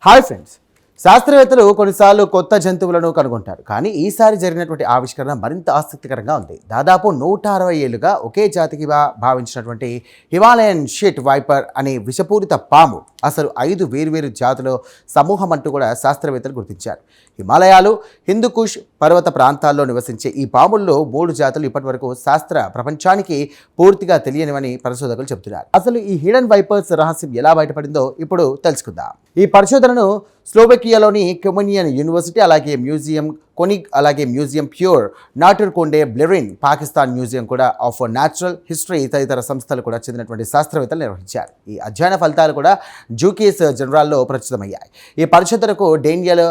Hi friends. శాస్త్రవేత్తలు కొన్నిసార్లు కొత్త జంతువులను కనుగొంటారు, కానీ ఈసారి జరిగినటువంటి ఆవిష్కరణ మరింత ఆసక్తికరంగా ఉంది. దాదాపు 160 ఏళ్లుగా ఒకే జాతిగా భావించినటువంటి హిమాలయన్ షిట్ వైపర్ అనే విషపూరిత పాము అసలు 5 వేర్వేరు జాతుల సమూహం అంటూ కూడా శాస్త్రవేత్తలు గుర్తించారు. హిమాలయాలు, హిందూకుష్ పర్వత ప్రాంతాల్లో నివసించే ఈ పాముల్లో 3 జాతులు ఇప్పటివరకు శాస్త్ర ప్రపంచానికి పూర్తిగా తెలియనివని పరిశోధకులు చెబుతున్నారు. అసలు ఈ హిడెన్ వైపర్స్ రహస్యం ఎలా బయటపడిందో ఇప్పుడు తెలుసుకుందాం. ఈ పరిశోధనను స్లోవేకియాలోని క్యూమెనియన్ యూనివర్సిటీ, అలాగే మ్యూజియం కొనిగ్, అలాగే మ్యూజియం ప్యూర్, నాటర్ కొండే బ్లెరిన్, పాకిస్తాన్ మ్యూజియం కూడా ఆఫ్ న్యాచురల్ హిస్టరీ తదితర సంస్థలు కూడా చెందినటువంటి శాస్త్రవేత్తలు నిర్వహించారు. ఈ అధ్యయన ఫలితాలు కూడా జూకేస్ జర్నల్లో ప్రచురితమయ్యాయి. ఈ పరిశోధనకు డేనియల్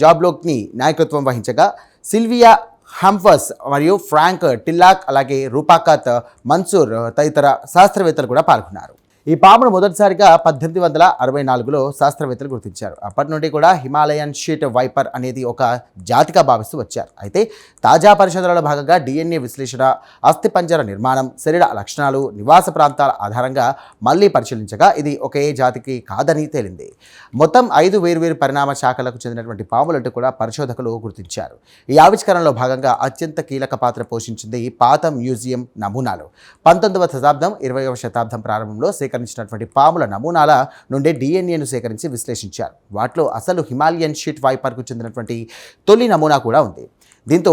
జాబ్లోక్ని నాయకత్వం వహించగా సిల్వియా హంఫర్స్ మరియు ఫ్రాంక్ టిల్లాక్, అలాగే రూపాకాత్ మన్సూర్ తదితర శాస్త్రవేత్తలు కూడా పాల్గొన్నారు. ఈ పామును మొదటిసారిగా 1864లో శాస్త్రవేత్తలు గుర్తించారు. అప్పటి నుండి కూడా హిమాలయన్ షీట్ వైపర్ అనేది ఒక జాతిగా భావిస్తూ వచ్చారు. అయితే తాజా పరిశోధనలో భాగంగా DNA విశ్లేషణ, అస్థిపంజర నిర్మాణం, శరీర లక్షణాలు, నివాస ప్రాంతాల ఆధారంగా మళ్ళీ పరిశీలించగా ఇది ఒకే జాతికి కాదని తేలింది. మొత్తం 5 వేర్వేరు పరిణామ శాఖలకు చెందినటువంటి పాములంటూ కూడా పరిశోధకులు గుర్తించారు. ఈ ఆవిష్కరణలో భాగంగా అత్యంత కీలక పాత్ర పోషించింది పాత మ్యూజియం నమూనాలు. 19వ శతాబ్దం 20వ శతాబ్దం ప్రారంభంలో సేకరించినటువంటి పాముల నమూనాల నుండి DNAను సేకరించి విశ్లేషించారు. వాటిలో అసలు హిమాలయన్ షీట్ వైపర్కు చెందినటువంటి తొలి నమూనా కూడా ఉంది. దీంతో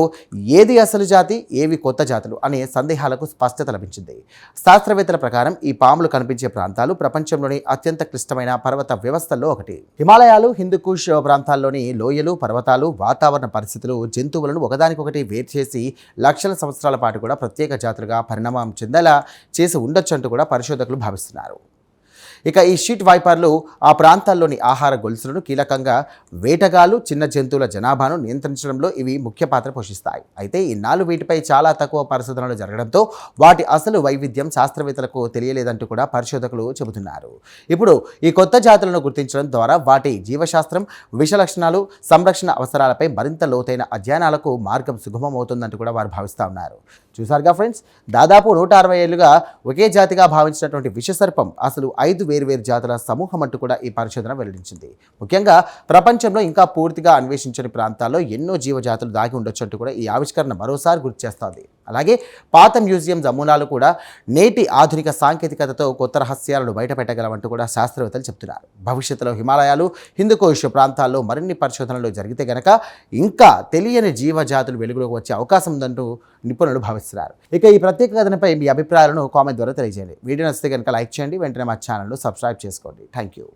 ఏది అసలు జాతి, ఏవి కొత్త జాతులు అనే సందేహాలకు స్పష్టత లభించింది. శాస్త్రవేత్తల ప్రకారం ఈ పాములు కనిపించే ప్రాంతాలు ప్రపంచంలోని అత్యంత క్లిష్టమైన పర్వత వ్యవస్థల్లో ఒకటి. హిమాలయాలు, హిందూకుష్ ప్రాంతాల్లోని లోయలు, పర్వతాలు, వాతావరణ పరిస్థితులు జంతువులను ఒకదానికొకటి వేరు చేసి లక్షల సంవత్సరాల పాటు కూడా ప్రత్యేక జాతులుగా పరిణామం చెందేలా చేసి ఉండొచ్చంటూ కూడా పరిశోధకులు భావిస్తున్నారు. ఇక ఈ షీట్ వైపర్లు ఆ ప్రాంతాల్లోని ఆహార గొలుసులను, కీలకంగా వేటగాళ్ళు, చిన్న జంతువుల జనాభాను నియంత్రించడంలో ఇవి ముఖ్య పాత్ర పోషిస్తాయి. అయితే ఇన్నాళ్ళు వీటిపై చాలా తక్కువ పరిశోధనలు జరగడంతో వాటి అసలు వైవిధ్యం శాస్త్రవేత్తలకు తెలియలేదంటూ కూడా పరిశోధకులు చెబుతున్నారు. ఇప్పుడు ఈ కొత్త జాతులను గుర్తించడం ద్వారా వాటి జీవశాస్త్రం, విష లక్షణాలు, సంరక్షణ అవసరాలపై మరింత లోతైన అధ్యయనాలకు మార్గం సుగమమవుతుందంటూ కూడా వారు భావిస్తూ ఉన్నారు. చూసారుగా ఫ్రెండ్స్, దాదాపు 160 ఏళ్లుగా ఒకే జాతిగా భావించినటువంటి విషసర్పం అసలు 5 వేర్వేరు జాతుల సమూహం అంటూ కూడా ఈ పరిశోధన వెల్లడించింది. ముఖ్యంగా ప్రపంచంలో ఇంకా పూర్తిగా అన్వేషించని ప్రాంతాల్లో ఎన్నో జీవజాతులు దాగి ఉండొచ్చు అంటూ కూడా ఈ ఆవిష్కరణ మరోసారి గుర్తు చేస్తోంది. అలాగే పాత మ్యూజియం నమూనాలు కూడా నేటి ఆధునిక సాంకేతికతతో కొత్త రహస్యాలను బయటపెట్టగలవంటూ కూడా శాస్త్రవేత్తలు చెప్తున్నారు. భవిష్యత్తులో హిమాలయాలు, హిందూకుష్ ప్రాంతాల్లో మరిన్ని పరిశోధనలు జరిగితే గనక ఇంకా తెలియని జీవజాతులు వెలుగులోకి వచ్చే అవకాశం ఉందంటూ నిపుణులు భావిస్తున్నారు. ఇక ఈ ప్రత్యేక కథనంపై మీ అభిప్రాయాలను కామెంట్ ద్వారా తెలియజేయండి. వీడియో నచ్చితే కనుక లైక్ చేయండి, వెంటనే మా ఛానల్ను సబ్స్క్రైబ్ చేసుకోండి. Thank you.